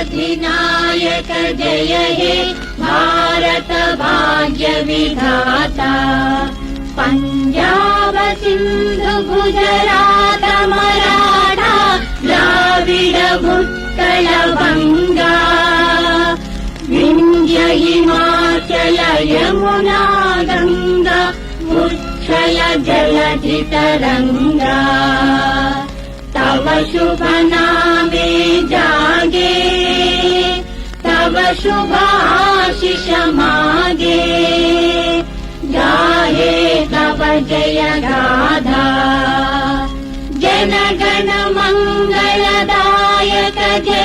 अधिनायक जय हे भारत भाग्य विधाता पंजाब सिंधु गुजरात मराठा द्राविड उत्कल बंगा विंध्य हिमाचल यमुना गंगा उत्कल जलधि तरंगा तव शुभ नामे जागे तव शुभ आशीष मागे गाहे तव जय गाथा जन गण मंगलदायक जय